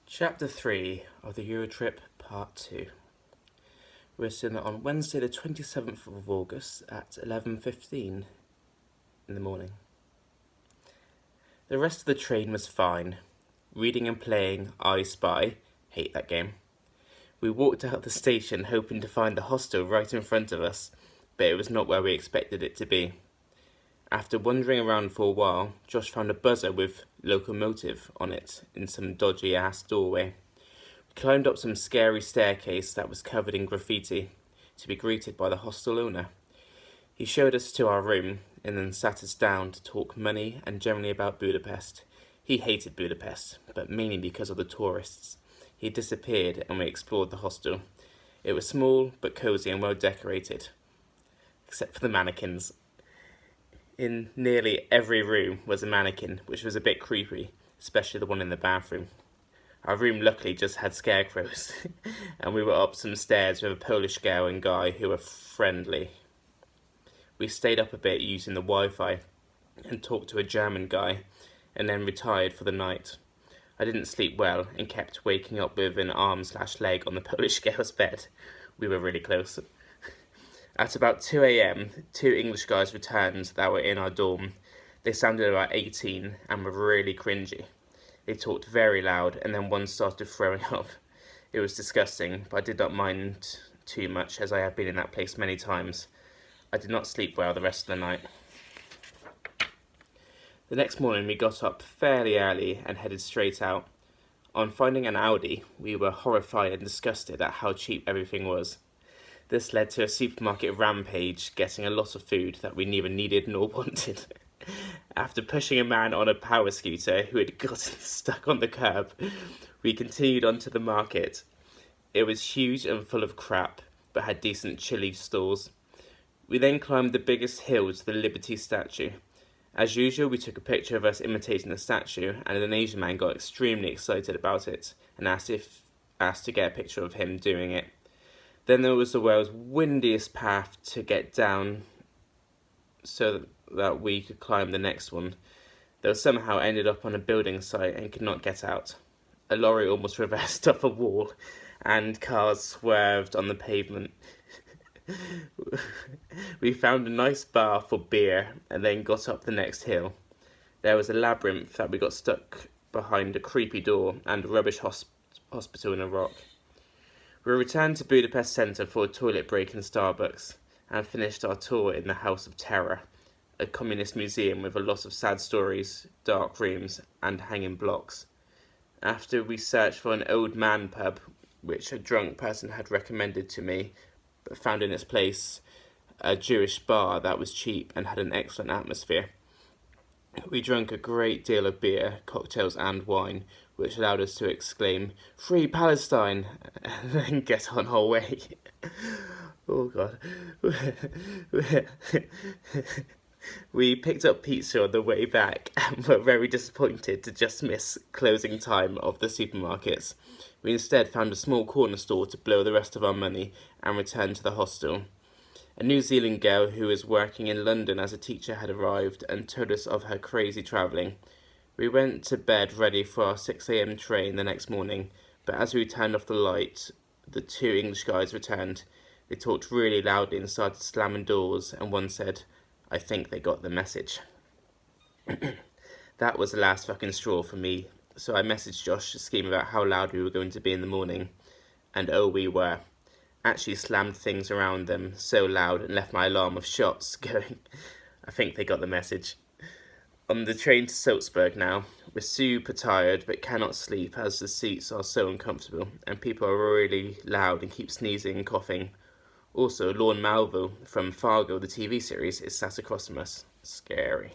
Chapter 3 of the Eurotrip Part 2. Written on Wednesday the 27th of August at 11:15 in the morning. The rest of the train was fine. Reading and playing I Spy, hate that game. We walked out of the station hoping to find the hostel right in front of us, but it was not where we expected it to be. After wandering around for a while, Josh found a buzzer with "locomotive" on it in some dodgy-ass doorway. We climbed up some scary staircase that was covered in graffiti to be greeted by the hostel owner. He showed us to our room and then sat us down to talk money and generally about Budapest. He hated Budapest, but mainly because of the tourists. He disappeared and we explored the hostel. It was small but cosy and well decorated, except for the mannequins. In nearly every room was a mannequin, which was a bit creepy, especially the one in the bathroom. Our room luckily just had scarecrows, and we were up some stairs with a Polish girl and guy who were friendly. We stayed up a bit using the Wi-Fi and talked to a German guy, and then retired for the night. I didn't sleep well and kept waking up with an arm/leg on the Polish girl's bed. We were really close. At about 2 a.m, 2 English guys returned that were in our dorm. They sounded about 18 and were really cringy. They talked very loud and then one started throwing up. It was disgusting, but I did not mind too much as I have been in that place many times. I did not sleep well the rest of the night. The next morning we got up fairly early and headed straight out. On finding an Audi, we were horrified and disgusted at how cheap everything was. This led to a supermarket rampage, getting a lot of food that we neither needed nor wanted. After pushing a man on a power scooter who had gotten stuck on the curb, we continued on to the market. It was huge and full of crap, but had decent chili stalls. We then climbed the biggest hill to the Liberty statue. As usual, we took a picture of us imitating the statue, and an Asian man got extremely excited about it and asked to get a picture of him doing it. Then there was the world's windiest path to get down so that we could climb the next one. They somehow ended up on a building site and could not get out. A lorry almost reversed off a wall and cars swerved on the pavement. We found a nice bar for beer and then got up the next hill. There was a labyrinth that we got stuck behind a creepy door and a rubbish hospital in a rock. We returned to Budapest Centre for a toilet break in Starbucks and finished our tour in the House of Terror, a communist museum with a lot of sad stories, dark rooms and hanging blocks. After we searched for an old man pub, which a drunk person had recommended to me, but found in its place a Jewish bar that was cheap and had an excellent atmosphere. We drank a great deal of beer, cocktails and wine, which allowed us to exclaim, "Free Palestine!" and then get on our way. Oh God. We picked up pizza on the way back and were very disappointed to just miss closing time of the supermarkets. We instead found a small corner store to blow the rest of our money and returned to the hostel. A New Zealand girl who was working in London as a teacher had arrived and told us of her crazy travelling. We went to bed ready for our 6 a.m. train the next morning, but as we turned off the light, the 2 English guys returned. They talked really loudly and started slamming doors, and one said, "I think they got the message." That was the last fucking straw for me, so I messaged Josh to scheme about how loud we were going to be in the morning. And oh, we were. Actually slammed things around them so loud and left my alarm of shots going. I think they got the message. On the train to Salzburg now. We're super tired but cannot sleep as the seats are so uncomfortable and people are really loud and keep sneezing and coughing. Also, Lorne Malvo from Fargo, the TV series, is sat across from us. Scary.